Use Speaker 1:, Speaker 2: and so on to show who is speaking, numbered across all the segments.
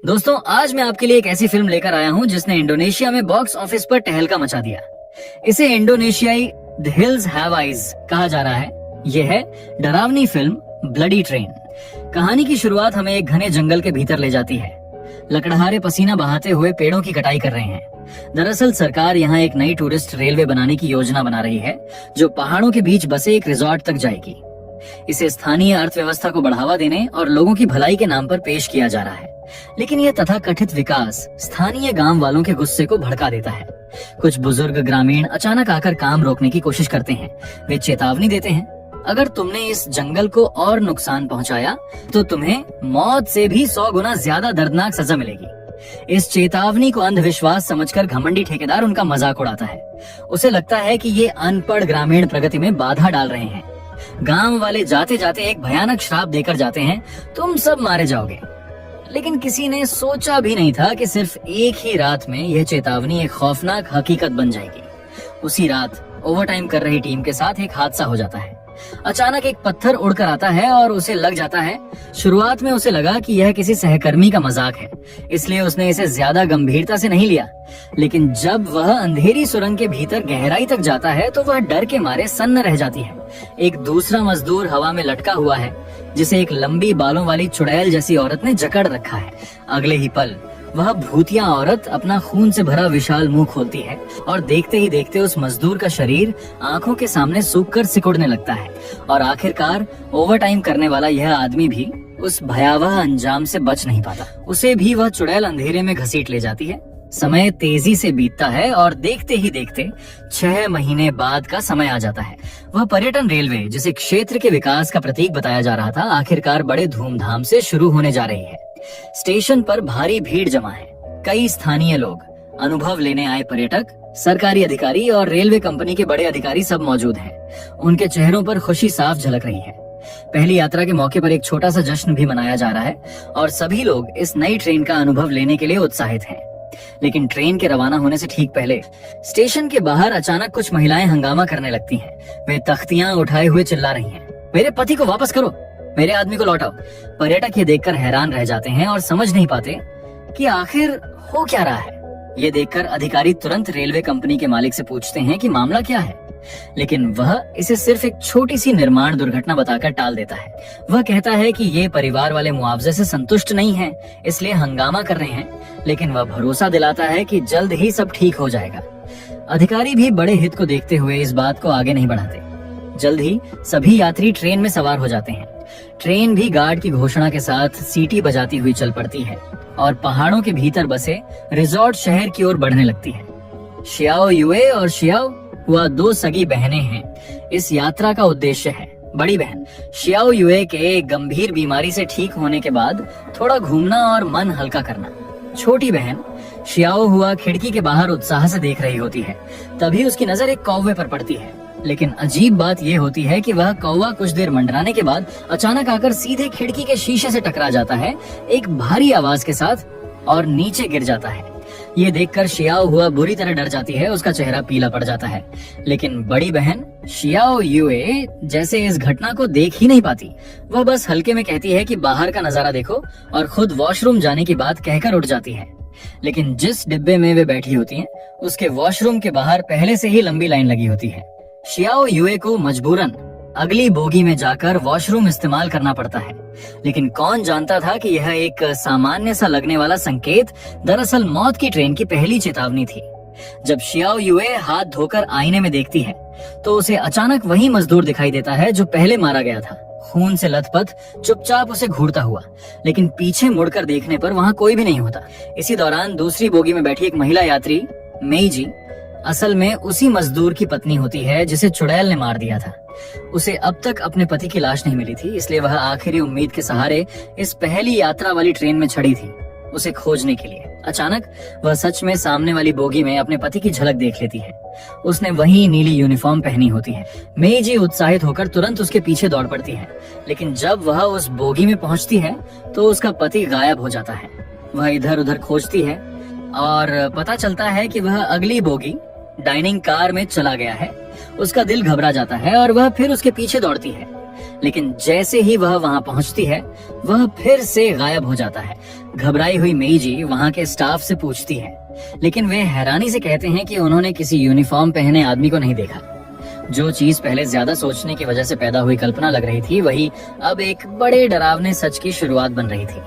Speaker 1: दोस्तों, आज मैं आपके लिए एक ऐसी फिल्म लेकर आया हूं जिसने इंडोनेशिया में बॉक्स ऑफिस पर तहलका मचा दिया। इसे इंडोनेशियाई द हिल्स हैव आइज कहा जा रहा है। यह है डरावनी फिल्म ब्लडी ट्रेन। कहानी की शुरुआत हमें एक घने जंगल के भीतर ले जाती है। लकड़हारे पसीना बहाते हुए पेड़ों की कटाई कर रहे हैं। दरअसल सरकार यहाँ एक नई टूरिस्ट रेलवे बनाने की योजना बना रही है जो पहाड़ों के बीच बसे एक रिजॉर्ट तक जाएगी। इसे स्थानीय अर्थव्यवस्था को बढ़ावा देने और लोगों की भलाई के नाम पर पेश किया जा रहा है। लेकिन यह तथाकथित विकास स्थानीय गांव वालों के गुस्से को भड़का देता है। कुछ बुजुर्ग ग्रामीण अचानक आकर काम रोकने की कोशिश करते हैं। वे चेतावनी देते हैं, अगर तुमने इस जंगल को और नुकसान पहुंचाया तो तुम्हें मौत से भी 100 गुना ज्यादा दर्दनाक सजा मिलेगी। इस चेतावनी को अंधविश्वास समझकर घमंडी ठेकेदार उनका मजाक उड़ाता है। उसे लगता है कि ये अनपढ़ ग्रामीण प्रगति में बाधा डाल रहे हैं। गांव वाले जाते जाते एक भयानक श्राप देकर जाते हैं, तुम सब मारे जाओगे। लेकिन किसी ने सोचा भी नहीं था कि सिर्फ एक ही रात में यह चेतावनी एक खौफनाक हकीकत बन जाएगी। उसी रात ओवरटाइम कर रही टीम के साथ एक हादसा हो जाता है। अचानक एक पत्थर उड़कर आता है और उसे लग जाता है। शुरुआत में उसे लगा कि यह किसी सहकर्मी का मजाक है, इसलिए उसने इसे ज्यादा गंभीरता से नहीं लिया। लेकिन जब वह अंधेरी सुरंग के भीतर गहराई तक जाता है तो वह डर के मारे सन्न रह जाती है। एक दूसरा मजदूर हवा में लटका हुआ है जिसे एक लंबी बालों वाली चुड़ैल जैसी औरत ने जकड़ रखा है। अगले ही पल वह भूतिया औरत अपना खून से भरा विशाल मुंह खोलती है और देखते ही देखते उस मजदूर का शरीर आंखों के सामने सूखकर सिकुड़ने लगता है। और आखिरकार ओवरटाइम करने वाला यह आदमी भी उस भयावह अंजाम से बच नहीं पाता। उसे भी वह चुड़ैल अंधेरे में घसीट ले जाती है। समय तेजी से बीतता है और देखते ही देखते 6 महीने बाद का समय आ जाता है। वह पर्यटन रेलवे, जिसे क्षेत्र के विकास का प्रतीक बताया जा रहा था, आखिरकार बड़े धूमधाम से शुरू होने जा रही है। स्टेशन पर भारी भीड़ जमा है। कई स्थानीय लोग, अनुभव लेने आए पर्यटक, सरकारी अधिकारी और रेलवे कंपनी के बड़े अधिकारी सब मौजूद हैं। उनके चेहरों पर खुशी साफ झलक रही है। पहली यात्रा के मौके पर एक छोटा सा जश्न भी मनाया जा रहा है और सभी लोग इस नई ट्रेन का अनुभव लेने के लिए उत्साहित हैं। लेकिन ट्रेन के रवाना होने से ठीक पहले स्टेशन के बाहर अचानक कुछ महिलाएं हंगामा करने लगती हैं। वे तख्तियां उठाए हुए चिल्ला रही हैं, मेरे पति को वापस करो, मेरे आदमी को लौटाओ। पर्यटक ये देखकर हैरान रह जाते हैं और समझ नहीं पाते कि आखिर हो क्या रहा है। ये देखकर अधिकारी तुरंत रेलवे कंपनी के मालिक से पूछते हैं कि मामला क्या है, लेकिन वह इसे सिर्फ एक छोटी सी निर्माण दुर्घटना बताकर टाल देता है। वह कहता है कि ये परिवार वाले मुआवजे से संतुष्ट नहीं हैं, इसलिए हंगामा कर रहे हैं। लेकिन वह भरोसा दिलाता है कि जल्द ही सब ठीक हो जाएगा। अधिकारी भी बड़े हित को देखते हुए इस बात को आगे नहीं बढ़ाते। जल्द ही सभी यात्री ट्रेन में सवार हो जाते हैं। ट्रेन भी गार्ड की घोषणा के साथ सीटी बजाती हुई चल पड़ती है और पहाड़ों के भीतर बसे रिजॉर्ट शहर की ओर बढ़ने लगती है। शियाओ युए और शियाओ हुआ 2 सगी बहनें हैं। इस यात्रा का उद्देश्य है बड़ी बहन शियाओ युए के गंभीर बीमारी से ठीक होने के बाद थोड़ा घूमना और मन हल्का करना। छोटी बहन शियाओ हुआ खिड़की के बाहर उत्साह से देख रही होती है। तभी उसकी नजर एक कौवे पर पड़ती है। लेकिन अजीब बात यह होती है कि वह कौवा कुछ देर मंडराने के बाद अचानक आकर सीधे खिड़की के शीशे से टकरा जाता है एक भारी आवाज के साथ और नीचे गिर जाता है। ये देखकर शियाओ हुआ बुरी तरह डर जाती है। उसका चेहरा पीला पड़ जाता है। लेकिन बड़ी बहन शियाओ युए जैसे इस घटना को देख ही नहीं पाती। वह बस हल्के में कहती है कि बाहर का नजारा देखो और खुद वॉशरूम जाने की बात कहकर उठ जाती है। लेकिन जिस डिब्बे में वे बैठी होती हैं, उसके वॉशरूम के बाहर पहले से ही लंबी लाइन लगी होती है। शियाओ युए को मजबूरन अगली बोगी में जाकर वॉशरूम इस्तेमाल करना पड़ता है। लेकिन कौन जानता था कि यह एक सामान्य सा लगने वाला संकेत दरअसल मौत की ट्रेन की पहली चेतावनी थी। जब शियाओ युए हाथ धोकर आईने में देखती है तो उसे अचानक वही मजदूर दिखाई देता है जो पहले मारा गया था, खून से लथपथ, चुपचाप उसे घूरता हुआ। लेकिन पीछे मुड़कर देखने पर वहाँ कोई भी नहीं होता। इसी दौरान दूसरी बोगी में बैठी एक महिला यात्री मेईजी असल में उसी मजदूर की पत्नी होती है जिसे चुड़ैल ने मार दिया था। उसे अब तक अपने पति की लाश नहीं मिली थी, इसलिए वह आखिरी उम्मीद के सहारे इस पहली यात्रा वाली ट्रेन में चढ़ी थी उसे खोजने के लिए। अचानक वह सच में सामने वाली बोगी में अपने पति की झलक देख लेती है। उसने वही नीली यूनिफॉर्म पहनी होती है। मेईजी उत्साहित होकर तुरंत उसके पीछे दौड़ पड़ती है। लेकिन जब वह उस बोगी में पहुंचती है तो उसका पति गायब हो जाता है। वह इधर उधर खोजती है और पता चलता है कि वह अगली बोगी डाइनिंग कार में चला गया है। उसका दिल घबरा जाता है और वह फिर उसके पीछे दौड़ती है। लेकिन जैसे ही वह वहां पहुंचती है वह फिर से गायब हो जाता है। घबराई हुई मेइजी वहां के स्टाफ से पूछती है, लेकिन वे हैरानी से कहते हैं कि उन्होंने किसी यूनिफॉर्म पहने आदमी को नहीं देखा। जो चीज पहले ज्यादा सोचने की वजह से पैदा हुई कल्पना लग रही थी, वही अब एक बड़े डरावने सच की शुरुआत बन रही थी।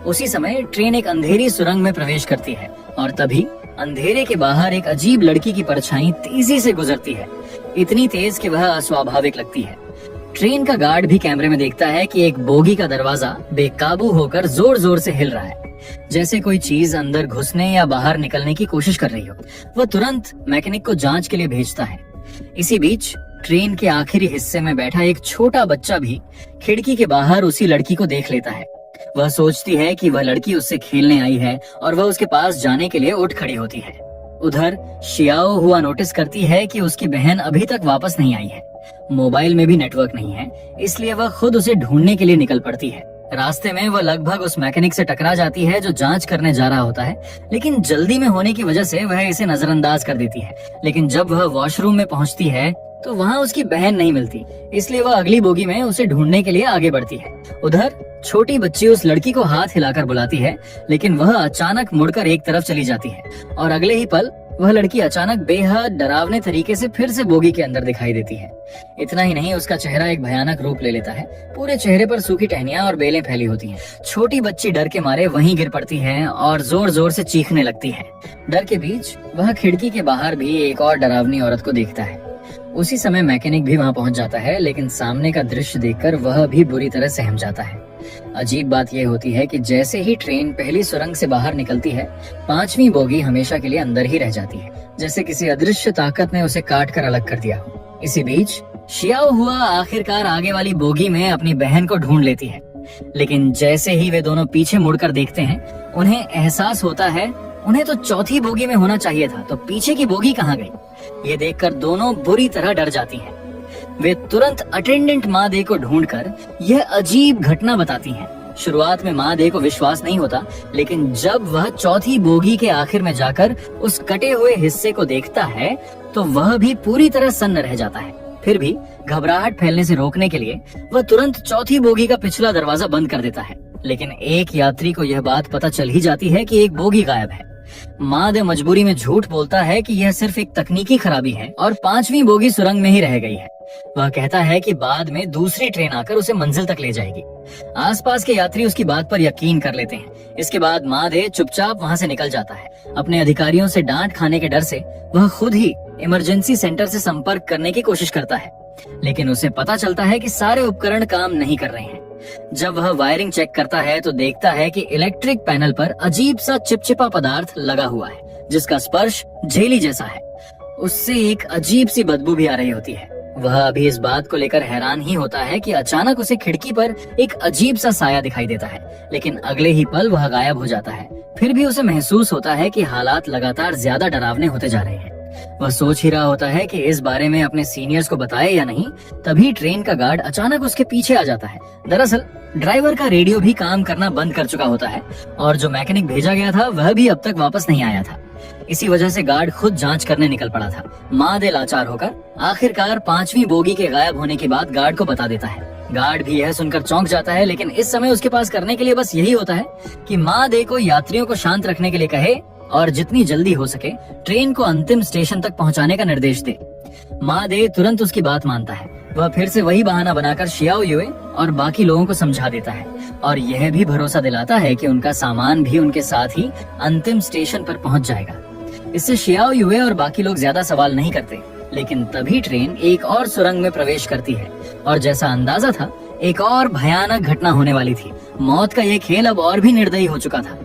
Speaker 1: उसी समय ट्रेन एक अंधेरी सुरंग में प्रवेश करती है और तभी अंधेरे के बाहर एक अजीब लड़की की परछाई तेजी से गुजरती है, इतनी तेज कि वह अस्वाभाविक लगती है। ट्रेन का गार्ड भी कैमरे में देखता है कि एक बोगी का दरवाजा बेकाबू होकर जोर जोर से हिल रहा है, जैसे कोई चीज अंदर घुसने या बाहर निकलने की कोशिश कर रही हो। वह तुरंत मैकेनिक को जांच के लिए भेजता है। इसी बीच ट्रेन के आखिरी हिस्से में बैठा एक छोटा बच्चा भी खिड़की के बाहर उसी लड़की को देख लेता है। वह सोचती है कि वह लड़की उससे खेलने आई है और वह उसके पास जाने के लिए उठ खड़ी होती है। उधर शियाओ हुआ नोटिस करती है कि उसकी बहन अभी तक वापस नहीं आई है। मोबाइल में भी नेटवर्क नहीं है, इसलिए वह खुद उसे ढूंढने के लिए निकल पड़ती है। रास्ते में वह लगभग उस मैकेनिक से टकरा जाती है जो जांच करने जा रहा होता है, लेकिन जल्दी में होने की वजह से वह इसे नजरअंदाज कर देती है। लेकिन जब वह वॉशरूम में पहुंचती है तो वहां उसकी बहन नहीं मिलती, इसलिए वह अगली बोगी में उसे ढूंढने के लिए आगे बढ़ती है। उधर छोटी बच्ची उस लड़की को हाथ हिलाकर बुलाती है, लेकिन वह अचानक मुड़कर एक तरफ चली जाती है और अगले ही पल वह लड़की अचानक बेहद डरावने तरीके से फिर से बोगी के अंदर दिखाई देती है। इतना ही नहीं, उसका चेहरा एक भयानक रूप ले लेता है। पूरे चेहरे पर सूखी टहनियां और बेलें फैली होती हैं। छोटी बच्ची डर के मारे वहीं गिर पड़ती है और जोर जोर से चीखने लगती है। डर के बीच वह खिड़की के बाहर भी एक और डरावनी औरत को देखता है। उसी समय मैकेनिक भी वहां पहुंच जाता है, लेकिन सामने का दृश्य देखकर वह भी बुरी तरह सहम जाता है। अजीब बात यह होती है कि जैसे ही ट्रेन पहली सुरंग से बाहर निकलती है, 5वीं बोगी हमेशा के लिए अंदर ही रह जाती है, जैसे किसी अदृश्य ताकत ने उसे काट कर अलग कर दिया हो। इसी बीच शियाओ हुआ आखिरकार आगे वाली बोगी में अपनी बहन को ढूंढ लेती है, लेकिन जैसे ही वे दोनों पीछे मुड़कर देखते हैं, उन्हें एहसास होता है उन्हें तो चौथी बोगी में होना चाहिए था, तो पीछे की बोगी कहाँ गई। ये देखकर दोनों बुरी तरह डर जाती हैं। वे तुरंत अटेंडेंट मादे को ढूंढकर यह अजीब घटना बताती हैं। शुरुआत में मादे को विश्वास नहीं होता, लेकिन जब वह चौथी बोगी के आखिर में जाकर उस कटे हुए हिस्से को देखता है तो वह भी पूरी तरह सन्न रह जाता है। फिर भी घबराहट फैलने से रोकने के लिए वह तुरंत चौथी बोगी का पिछला दरवाजा बंद कर देता है, लेकिन एक यात्री को यह बात पता चल ही जाती है कि एक बोगी गायब है। मादे मजबूरी में झूठ बोलता है कि यह सिर्फ एक तकनीकी खराबी है और 5वीं बोगी सुरंग में ही रह गई है। वह कहता है कि बाद में दूसरी ट्रेन आकर उसे मंजिल तक ले जाएगी। आसपास के यात्री उसकी बात पर यकीन कर लेते हैं। इसके बाद मादे चुपचाप वहां से निकल जाता है। अपने अधिकारियों से डांट खाने के डर से वह खुद ही इमरजेंसी सेंटर से संपर्क करने की कोशिश करता है, लेकिन उसे पता चलता है कि सारे उपकरण काम नहीं कर रहे हैं। जब वह वायरिंग चेक करता है तो देखता है कि इलेक्ट्रिक पैनल पर अजीब सा चिपचिपा पदार्थ लगा हुआ है, जिसका स्पर्श झेली जैसा है। उससे एक अजीब सी बदबू भी आ रही होती है। वह अभी इस बात को लेकर हैरान ही होता है कि अचानक उसे खिड़की पर एक अजीब सा साया दिखाई देता है, लेकिन अगले ही पल वह गायब हो जाता है। फिर भी उसे महसूस होता है कि हालात लगातार ज्यादा डरावने होते जा रहे हैं। वह सोच ही रहा होता है कि इस बारे में अपने सीनियर्स को बताए या नहीं, तभी ट्रेन का गार्ड अचानक उसके पीछे आ जाता है। दरअसल ड्राइवर का रेडियो भी काम करना बंद कर चुका होता है और जो मैकेनिक भेजा गया था वह भी अब तक वापस नहीं आया था। इसी वजह से गार्ड खुद जांच करने निकल पड़ा था। मादे लाचार होकर आखिरकार 5वीं बोगी के गायब होने के बाद गार्ड को बता देता है। गार्ड भी यह सुनकर चौंक जाता है, लेकिन इस समय उसके पास करने के लिए बस यही होता है कि मादे को यात्रियों को शांत रखने के लिए कहे और जितनी जल्दी हो सके ट्रेन को अंतिम स्टेशन तक पहुंचाने का निर्देश दे। मादे तुरंत उसकी बात मानता है। वह फिर से वही बहाना बनाकर शियाओ युए और बाकी लोगों को समझा देता है और यह भी भरोसा दिलाता है कि उनका सामान भी उनके साथ ही अंतिम स्टेशन पर पहुंच जाएगा। इससे शियाओ युए और बाकी लोग ज्यादा सवाल नहीं करते, लेकिन तभी ट्रेन एक और सुरंग में प्रवेश करती है और जैसा अंदाजा था, एक और भयानक घटना होने वाली थी। मौत का यह खेल अब और भी निर्दयी हो चुका था।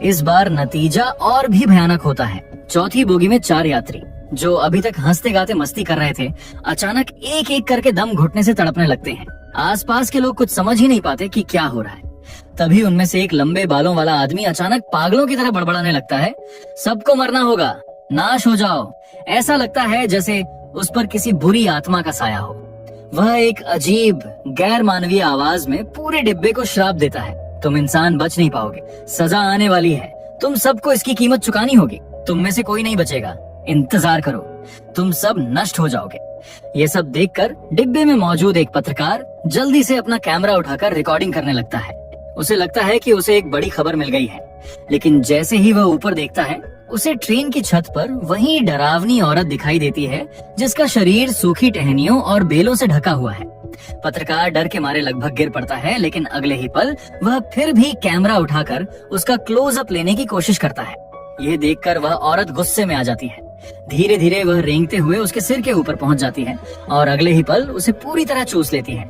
Speaker 1: इस बार नतीजा और भी भयानक होता है। चौथी बोगी में 4 यात्री जो अभी तक हंसते गाते मस्ती कर रहे थे, अचानक एक एक करके दम घुटने से तड़पने लगते हैं। आसपास के लोग कुछ समझ ही नहीं पाते कि क्या हो रहा है। तभी उनमें से एक लंबे बालों वाला आदमी अचानक पागलों की तरह बड़बड़ाने लगता है, सबको मरना होगा, नाश हो जाओ। ऐसा लगता है जैसे उस पर किसी बुरी आत्मा का साया हो। वह एक अजीब गैर मानवीय आवाज में पूरे डिब्बे को श्राप देता है, तुम इंसान बच नहीं पाओगे, सजा आने वाली है, तुम सबको इसकी कीमत चुकानी होगी, तुम में से कोई नहीं बचेगा, इंतजार करो। तुम सब नष्ट हो जाओगे। ये सब देखकर डिब्बे में मौजूद एक पत्रकार जल्दी से अपना कैमरा उठाकर रिकॉर्डिंग करने लगता है। उसे लगता है कि उसे एक बड़ी खबर मिल गई है, लेकिन जैसे ही वह ऊपर देखता है, उसे ट्रेन की छत पर वही डरावनी औरत दिखाई देती है जिसका शरीर सूखी टहनियों और बेलों से ढका हुआ है। पत्रकार डर के मारे लगभग गिर पड़ता है, लेकिन अगले ही पल वह फिर भी कैमरा उठाकर उसका क्लोजअप लेने की कोशिश करता है। यह देखकर वह औरत गुस्से में आ जाती है। धीरे धीरे वह रेंगते हुए उसके सिर के ऊपर पहुंच जाती है और अगले ही पल उसे पूरी तरह चूस लेती है।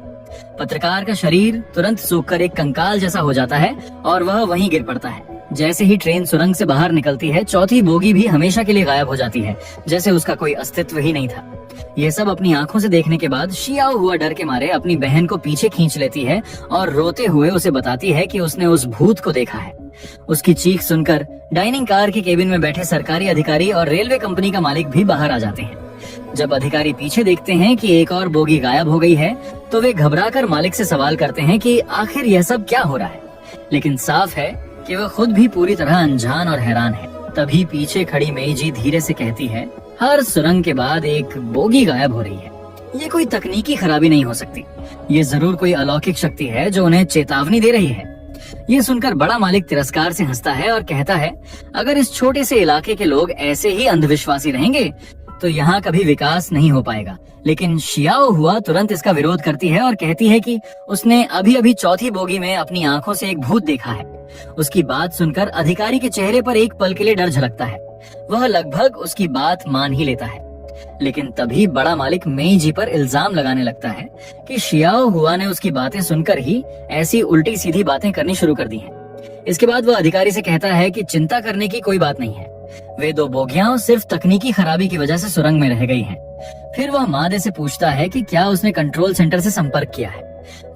Speaker 1: पत्रकार का शरीर तुरंत सूखकर एक कंकाल जैसा हो जाता है और वह वहीं गिर पड़ता है। जैसे ही ट्रेन सुरंग से बाहर निकलती है, चौथी बोगी भी हमेशा के लिए गायब हो जाती है, जैसे उसका कोई अस्तित्व ही नहीं था। यह सब अपनी आंखों से देखने के बाद शियाओ हुआ डर के मारे अपनी बहन को पीछे खींच लेती है और रोते हुए उसे बताती है कि उसने उस भूत को देखा है। उसकी चीख सुनकर डाइनिंग कार के केबिन में बैठे सरकारी अधिकारी और रेलवे कंपनी का मालिक भी बाहर आ जाते हैं। जब अधिकारी पीछे देखते हैं कि एक और बोगी गायब हो गई है, तो वे घबराकर मालिक से सवाल करते हैं कि आखिर यह सब क्या हो रहा है। लेकिन साफ है कि वह खुद भी पूरी तरह अनजान और हैरान है। तभी पीछे खड़ी मेईजी धीरे से कहती है, हर सुरंग के बाद एक बोगी गायब हो रही है। ये कोई तकनीकी खराबी नहीं हो सकती, ये जरूर कोई अलौकिक शक्ति है जो उन्हें चेतावनी दे रही है। ये सुनकर बड़ा मालिक तिरस्कार से हंसता है और कहता है, अगर इस छोटे से इलाके के लोग ऐसे ही अंधविश्वासी रहेंगे तो यहाँ कभी विकास नहीं हो पाएगा। लेकिन शियाओ हुआ तुरंत इसका विरोध करती है और कहती है कि उसने अभी अभी चौथी बोगी में अपनी आंखों से एक भूत देखा है। उसकी बात सुनकर अधिकारी के चेहरे पर एक पल के लिए डर झलकता है। वह लगभग उसकी बात मान ही लेता है, लेकिन तभी बड़ा मालिक मेईजी पर इल्जाम लगाने लगता है कि शियाओ हुआ ने उसकी बातें सुनकर ही ऐसी उल्टी सीधी बातें करनी शुरू कर दी हैं। इसके बाद वह अधिकारी से कहता है कि चिंता करने की कोई बात नहीं है, वे दो बोगियां सिर्फ तकनीकी खराबी की वजह से सुरंग में रह गई हैं। फिर वह मादे से पूछता है कि क्या उसने कंट्रोल सेंटर से संपर्क किया है।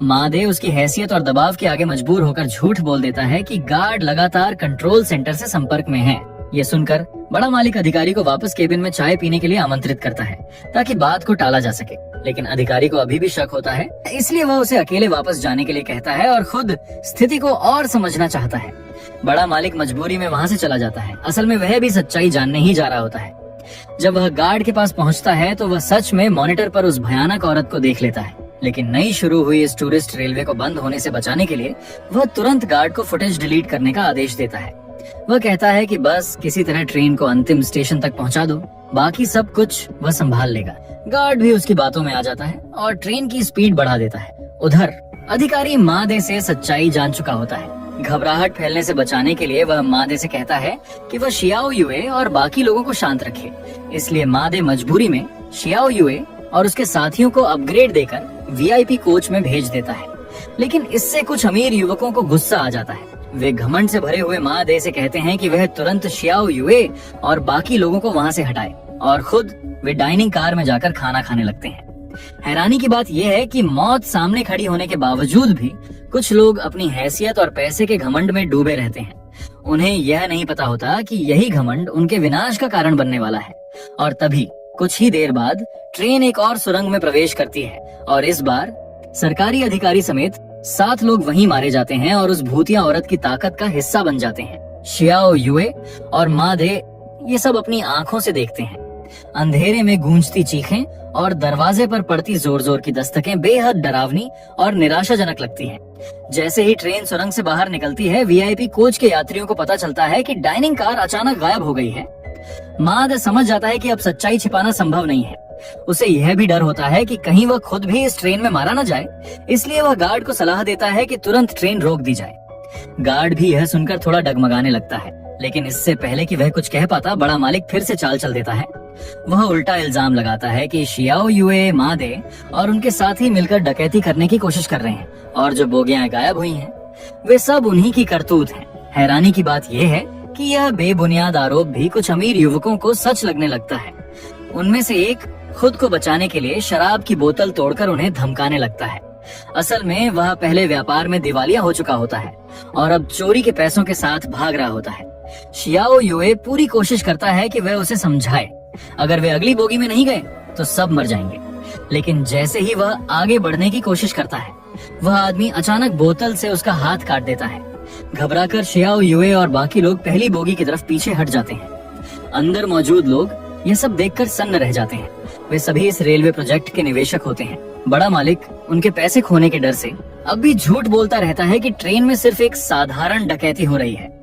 Speaker 1: मादे उसकी हैसियत और दबाव के आगे मजबूर होकर झूठ बोल देता है कि गार्ड लगातार कंट्रोल सेंटर से संपर्क में है। ये सुनकर बड़ा मालिक अधिकारी को वापस केबिन में चाय पीने के लिए आमंत्रित करता है ताकि बात को टाला जा सके, लेकिन अधिकारी को अभी भी शक होता है, इसलिए वह उसे अकेले वापस जाने के लिए कहता है और खुद स्थिति को और समझना चाहता है। बड़ा मालिक मजबूरी में वहाँ से चला जाता है। असल में वह भी सच्चाई जानने ही जा रहा होता है। जब वह गार्ड के पास पहुँचता है तो वह सच में मॉनिटर पर उस भयानक औरत को देख लेता है, लेकिन नई शुरू हुई इस टूरिस्ट रेलवे को बंद होने से बचाने के लिए वह तुरंत गार्ड को फुटेज डिलीट करने का आदेश देता है। वह कहता है कि बस किसी तरह ट्रेन को अंतिम स्टेशन तक पहुंचा दो, बाकी सब कुछ वह संभाल लेगा। गार्ड भी उसकी बातों में आ जाता है और ट्रेन की स्पीड बढ़ा देता है। उधर अधिकारी मादे से सच्चाई जान चुका होता है। घबराहट फैलने से बचाने के लिए वह मादे से कहता है कि वह शियाओ युए और बाकी लोगों को शांत रखे। इसलिए मादे मजबूरी में शियाओ युए और उसके साथियों को अपग्रेड देकर वीआईपी कोच में भेज देता है। लेकिन इससे कुछ अमीर युवकों को गुस्सा आ जाता है। वे घमंड से भरे हुए मादे से कहते हैं कि वह तुरंत शियाओ युए और बाकी लोगों को वहाँ से हटाए, और खुद वे डाइनिंग कार में जाकर खाना खाने लगते हैं। हैरानी की बात यह है कि मौत सामने खड़ी होने के बावजूद भी कुछ लोग अपनी हैसियत और पैसे के घमंड में डूबे रहते हैं। उन्हें यह नहीं पता होता कि यही घमंड उनके विनाश का कारण बनने वाला है। और तभी कुछ ही देर बाद ट्रेन एक और सुरंग में प्रवेश करती है और इस बार सरकारी अधिकारी समेत 7 लोग वहीं मारे जाते हैं और उस भूतिया औरत की ताकत का हिस्सा बन जाते हैं। शियाओ युए और मादे ये सब अपनी आंखों से देखते हैं। अंधेरे में गूंजती चीखें और दरवाजे पर पड़ती जोर जोर की दस्तकें बेहद डरावनी और निराशाजनक लगती हैं। जैसे ही ट्रेन सुरंग से बाहर निकलती है, वीआईपी कोच के यात्रियों को पता चलता है कि डाइनिंग कार अचानक गायब हो गई है। माद समझ जाता है कि अब सच्चाई छिपाना संभव नहीं है। उसे यह भी डर होता है कि कहीं वह खुद भी इस ट्रेन में मारा न जाए, इसलिए वह गार्ड को सलाह देता है कि तुरंत ट्रेन रोक दी जाए। गार्ड भी यह सुनकर थोड़ा डगमगाने लगता है, लेकिन इससे पहले कि वह कुछ कह पाता, बड़ा मालिक फिर से चाल चल देता है। वह उल्टा इल्जाम लगाता है कि शियाओ युए, मादे और उनके साथी मिलकर डकैती करने की कोशिश कर रहे हैं और जो बोगियां गायब हुई हैं, वे सब उन्हीं की करतूत हैं। हैरानी की बात यह है कि यह बेबुनियाद आरोप भी कुछ अमीर युवकों को सच लगने लगता है। उनमें से एक खुद को बचाने के लिए शराब की बोतल तोड़कर उन्हें धमकाने लगता है। असल में वह पहले व्यापार में दिवालिया हो चुका होता है और अब चोरी के पैसों के साथ भाग रहा होता है। शियाओ युए पूरी कोशिश करता है कि वह उसे समझाए, अगर वे अगली बोगी में नहीं गए तो सब मर जाएंगे। लेकिन जैसे ही वह आगे बढ़ने की कोशिश करता है, वह आदमी अचानक बोतल से उसका हाथ काट देता है। घबराकर शियाओ युए और बाकी लोग पहली बोगी की तरफ पीछे हट जाते हैं। अंदर मौजूद लोग यह सब देखकर सन्न रह जाते हैं। वे सभी इस रेलवे प्रोजेक्ट के निवेशक होते हैं। बड़ा मालिक उनके पैसे खोने के डर से अब भी झूठ बोलता रहता है कि ट्रेन में सिर्फ एक साधारण डकैती हो रही है।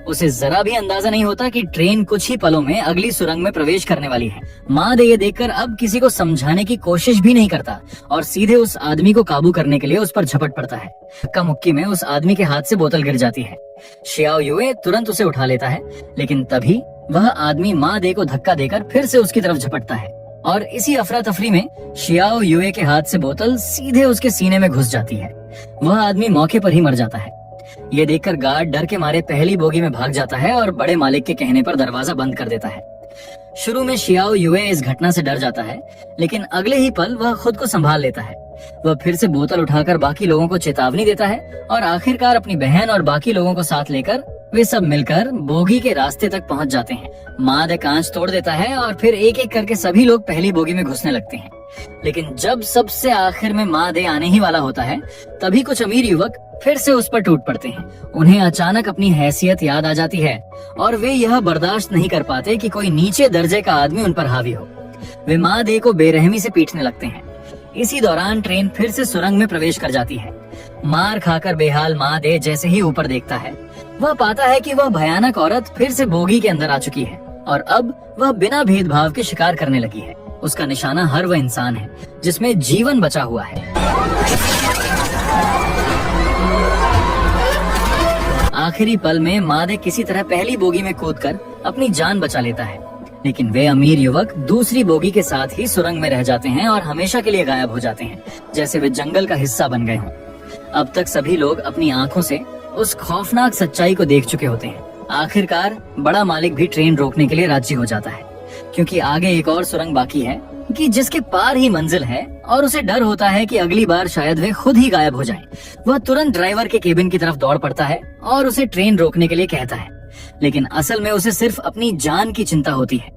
Speaker 1: उसे जरा भी अंदाजा नहीं होता कि ट्रेन कुछ ही पलों में अगली सुरंग में प्रवेश करने वाली है। मादे ये देखकर अब किसी को समझाने की कोशिश भी नहीं करता और सीधे उस आदमी को काबू करने के लिए उस पर झपट पड़ता है। धक्का मुक्की में उस आदमी के हाथ से बोतल गिर जाती है। शियाओ युए तुरंत उसे उठा लेता है, लेकिन तभी वह आदमी मादे को धक्का देकर फिर से उसकी तरफ झपटता है और इसी अफरा तफरी में शियाओ युए के हाथ से बोतल सीधे उसके सीने में घुस जाती है। वह आदमी मौके पर ही मर जाता है। ये देखकर गार्ड डर के मारे पहली बोगी में भाग जाता है और बड़े मालिक के कहने पर दरवाजा बंद कर देता है। शुरू में शियाओ युए इस घटना से डर जाता है, लेकिन अगले ही पल वह खुद को संभाल लेता है। वह फिर से बोतल उठाकर बाकी लोगों को चेतावनी देता है और आखिरकार अपनी बहन और बाकी लोगों को साथ लेकर वे सब मिलकर बोगी के रास्ते तक पहुंच जाते हैं। मादे कांच तोड़ देता है और फिर एक एक करके सभी लोग पहली बोगी में घुसने लगते हैं। लेकिन जब सबसे आखिर में मादे आने ही वाला होता है, तभी कुछ अमीर युवक फिर से उस पर टूट पड़ते हैं। उन्हें अचानक अपनी हैसियत याद आ जाती है और वे यह बर्दाश्त नहीं कर पाते कि कोई नीचे दर्जे का आदमी उन पर हावी हो। वे मादे को बेरहमी से पीटने लगते हैं। इसी दौरान ट्रेन फिर से सुरंग में प्रवेश कर जाती है। मार खाकर बेहाल मादे जैसे ही ऊपर देखता है, वह पाता है कि वह भयानक औरत फिर से बोगी के अंदर आ चुकी है और अब वह बिना भेदभाव के शिकार करने लगी है। उसका निशाना हर वह इंसान है जिसमें जीवन बचा हुआ है। आखिरी पल में मादे किसी तरह पहली बोगी में कूदकर अपनी जान बचा लेता है, लेकिन वे अमीर युवक दूसरी बोगी के साथ ही सुरंग में रह जाते हैं और हमेशा के लिए गायब हो जाते हैं, जैसे वे जंगल का हिस्सा बन गए हों। अब तक सभी लोग अपनी आंखों से उस खौफनाक सच्चाई को देख चुके होते हैं। आखिरकार बड़ा मालिक भी ट्रेन रोकने के लिए राजी हो जाता है, क्योंकि आगे एक और सुरंग बाकी है कि जिसके पार ही मंजिल है और उसे डर होता है कि अगली बार शायद वे खुद ही गायब हो जाएं। वह तुरंत ड्राइवर के केबिन की तरफ दौड़ पड़ता है और उसे ट्रेन रोकने के लिए कहता है, लेकिन असल में उसे सिर्फ अपनी जान की चिंता होती है।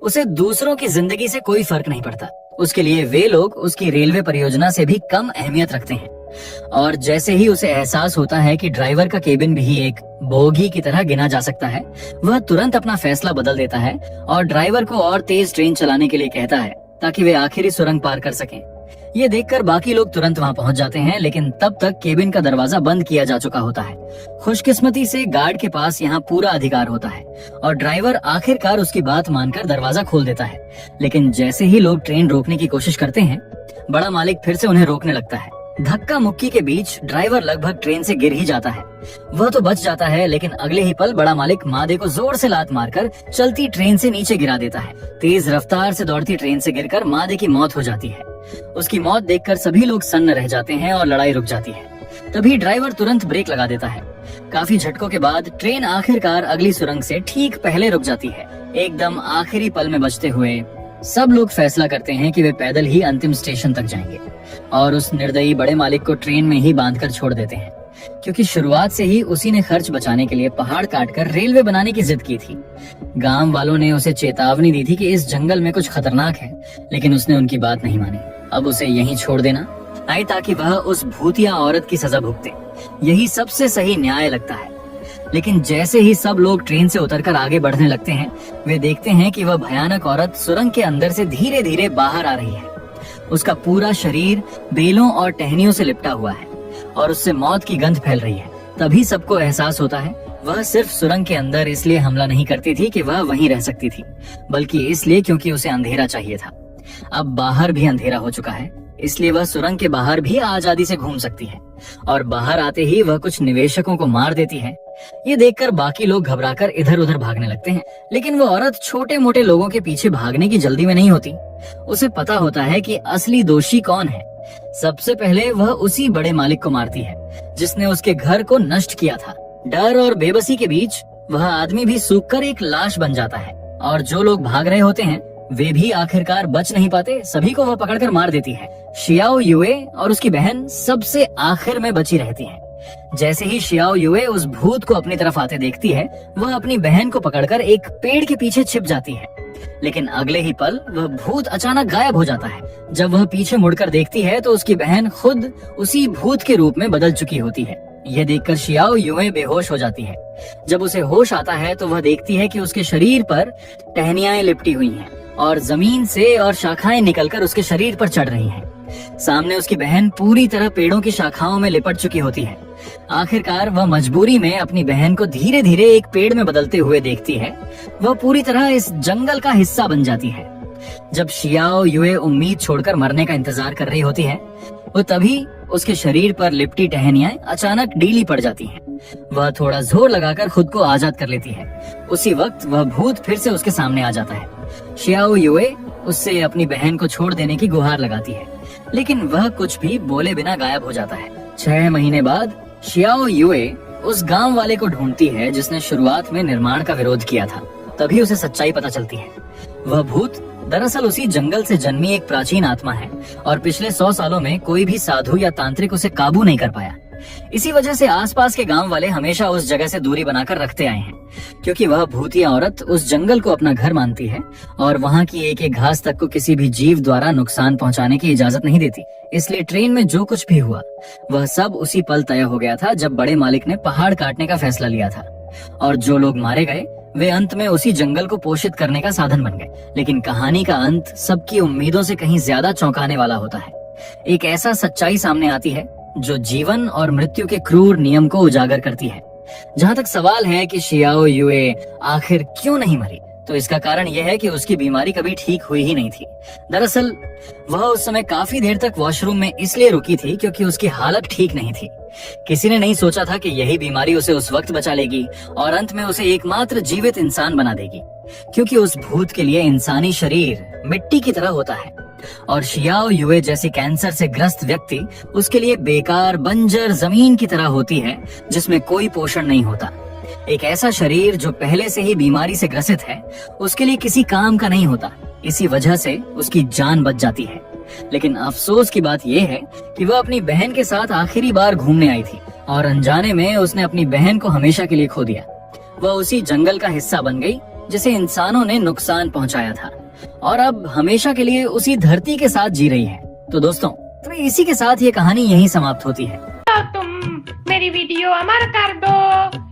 Speaker 1: उसे दूसरों की जिंदगी से कोई फर्क नहीं पड़ता। उसके लिए वे लोग उसकी रेलवे परियोजना से भी कम अहमियत रखते हैं। और जैसे ही उसे एहसास होता है कि ड्राइवर का केबिन भी एक बोगी की तरह गिना जा सकता है, वह तुरंत अपना फैसला बदल देता है और ड्राइवर को और तेज ट्रेन चलाने के लिए कहता है ताकि वे आखिरी सुरंग पार कर सकें। ये देखकर बाकी लोग तुरंत वहां पहुंच जाते हैं, लेकिन तब तक केबिन का दरवाजा बंद किया जा चुका होता है। खुशकिस्मती से गार्ड के पास यहाँ पूरा अधिकार होता है और ड्राइवर आखिरकार उसकी बात मानकर दरवाजा खोल देता है। लेकिन जैसे ही लोग ट्रेन रोकने की कोशिश करते हैं, बड़ा मालिक फिर से उन्हें रोकने लगता है। धक्का मुक्की के बीच ड्राइवर लगभग ट्रेन से गिर ही जाता है। वह तो बच जाता है, लेकिन अगले ही पल बड़ा मालिक मादे को जोर से लात मारकर चलती ट्रेन से नीचे गिरा देता है। तेज रफ्तार से दौड़ती ट्रेन से गिरकर मादे की मौत हो जाती है। उसकी मौत देखकर सभी लोग सन्न रह जाते हैं और लड़ाई रुक जाती है। तभी ड्राइवर तुरंत ब्रेक लगा देता है। काफी झटकों के बाद ट्रेन आखिरकार अगली सुरंग से ठीक पहले रुक जाती है। एकदम आखिरी पल में बचते हुए सब लोग फैसला करते हैं कि वे पैदल ही अंतिम स्टेशन तक जाएंगे और उस निर्दयी बड़े मालिक को ट्रेन में ही बांधकर छोड़ देते हैं, क्योंकि शुरुआत से ही उसी ने खर्च बचाने के लिए पहाड़ काटकर रेलवे बनाने की जिद की थी। गांव वालों ने उसे चेतावनी दी थी कि इस जंगल में कुछ खतरनाक है, लेकिन उसने उनकी बात नहीं मानी। अब उसे यहीं छोड़ देना आए ताकि वह उस भूतिया औरत की सजा भुगते। यही सबसे सही न्याय लगता है। लेकिन जैसे ही सब लोग ट्रेन से उतरकर आगे बढ़ने लगते हैं, वे देखते हैं कि वह भयानक औरत सुरंग के अंदर से धीरे धीरे बाहर आ रही है। उसका पूरा शरीर बेलों और टहनियों से लिपटा हुआ है और उससे मौत की गंध फैल रही है। तभी सबको एहसास होता है वह सिर्फ सुरंग के अंदर इसलिए हमला नहीं करती थी कि वह वहीं रह सकती थी, बल्कि इसलिए क्योंकि उसे अंधेरा चाहिए था। अब बाहर भी अंधेरा हो चुका है, इसलिए वह सुरंग के बाहर भी आजादी से घूम सकती है और बाहर आते ही वह कुछ निवेशकों को मार देती है। ये देखकर बाकी लोग घबराकर इधर उधर भागने लगते हैं, लेकिन वो औरत छोटे मोटे लोगों के पीछे भागने की जल्दी में नहीं होती। उसे पता होता है कि असली दोषी कौन है। सबसे पहले वह उसी बड़े मालिक को मारती है जिसने उसके घर को नष्ट किया था। डर और बेबसी के बीच वह आदमी भी सूखकर एक लाश बन जाता है और जो लोग भाग रहे होते हैं वे भी आखिरकार बच नहीं पाते। सभी को वह पकड़कर मार देती है। शियाओ युए और उसकी बहन सबसे आखिर में बची रहती हैं। जैसे ही शियाओ युए उस भूत को अपनी तरफ आते देखती है, वह अपनी बहन को पकड़कर एक पेड़ के पीछे छिप जाती है। लेकिन अगले ही पल वह भूत अचानक गायब हो जाता है। जब वह पीछे मुड़कर देखती है तो उसकी बहन खुद उसी भूत के रूप में बदल चुकी होती है। यह देखकर शियाओ युए बेहोश हो जाती है। जब उसे होश आता है तो वह देखती है कि उसके शरीर पर टहनियाएं लिपटी हुई हैं और जमीन से और शाखाएं निकलकर उसके शरीर पर चढ़ रही हैं। सामने उसकी बहन पूरी तरह पेड़ों की शाखाओं में लिपट चुकी होती है। आखिरकार वह मजबूरी में अपनी बहन को धीरे धीरे एक पेड़ में बदलते हुए देखती है। वह पूरी तरह इस जंगल का हिस्सा बन जाती है। जब शियाओ युए उम्मीद छोड़कर मरने का इंतजार कर रही होती है, वो तभी उसके शरीर पर लिपटी टहनियां अचानक ढीली पड़ जाती हैं। वह थोड़ा जोर लगाकर खुद को आजाद कर लेती है। उसी वक्त वह भूत फिर से उसके सामने आ जाता है। शियाओ युए उससे अपनी बहन को छोड़ देने की गुहार लगाती है, लेकिन वह कुछ भी बोले बिना गायब हो जाता है। 6 महीने बाद शियाओ युए उस गांव वाले को ढूंढती है जिसने शुरुआत में निर्माण का विरोध किया था। तभी उसे सच्चाई पता चलती है। वह भूत दरअसल उसी जंगल से जन्मी एक प्राचीन आत्मा है और पिछले 100 सालों में कोई भी साधु या तांत्रिक उसे काबू नहीं कर पाया। इसी वजह से आसपास के गांव वाले हमेशा उस जगह से दूरी बनाकर रखते आए हैं, क्योंकि वह भूतिया औरत उस जंगल को अपना घर मानती है और वहाँ की एक एक घास तक को किसी भी जीव द्वारा नुकसान पहुँचाने की इजाजत नहीं देती। इसलिए ट्रेन में जो कुछ भी हुआ वह सब उसी पल तय हो गया था जब बड़े मालिक ने पहाड़ काटने का फैसला लिया था, और जो लोग मारे गए वे अंत में उसी जंगल को पोषित करने का साधन बन गए। लेकिन कहानी का अंत सबकी उम्मीदों से कहीं ज्यादा चौंकाने वाला होता है। एक ऐसा सच्चाई सामने आती है जो जीवन और मृत्यु के क्रूर नियम को उजागर करती है। जहाँ तक सवाल है कि शियाओ युए आखिर क्यों नहीं मरी, तो इसका कारण यह है कि उसकी बीमारी कभी ठीक हुई ही नहीं थी। दरअसल वह उस समय काफी देर तक वॉशरूम में इसलिए रुकी थी क्योंकि उसकी हालत ठीक नहीं थी। किसी ने नहीं सोचा था कि यही बीमारी उसे उस वक्त बचा लेगी और अंत में उसे एकमात्र जीवित इंसान बना देगी, क्योंकि उस भूत के लिए इंसानी शरीर मिट्टी की तरह होता है और शियाओ युए जैसी कैंसर से ग्रस्त व्यक्ति उसके लिए बेकार बंजर जमीन की तरह होती है जिसमें कोई पोषण नहीं होता। एक ऐसा शरीर जो पहले से ही बीमारी से ग्रसित है उसके लिए किसी काम का नहीं होता। इसी वजह से उसकी जान बच जाती है। लेकिन अफसोस की बात यह है कि वह अपनी बहन के साथ आखिरी बार घूमने आई थी और अनजाने में उसने अपनी बहन को हमेशा के लिए खो दिया। वह उसी जंगल का हिस्सा बन गई जिसे इंसानों ने नुकसान पहुंचाया था और अब हमेशा के लिए उसी धरती के साथ जी रही है। तो दोस्तों, इसी के साथ ये कहानी यहीं समाप्त होती है।
Speaker 2: तो तुम मेरी वीडियो अमर कर दो।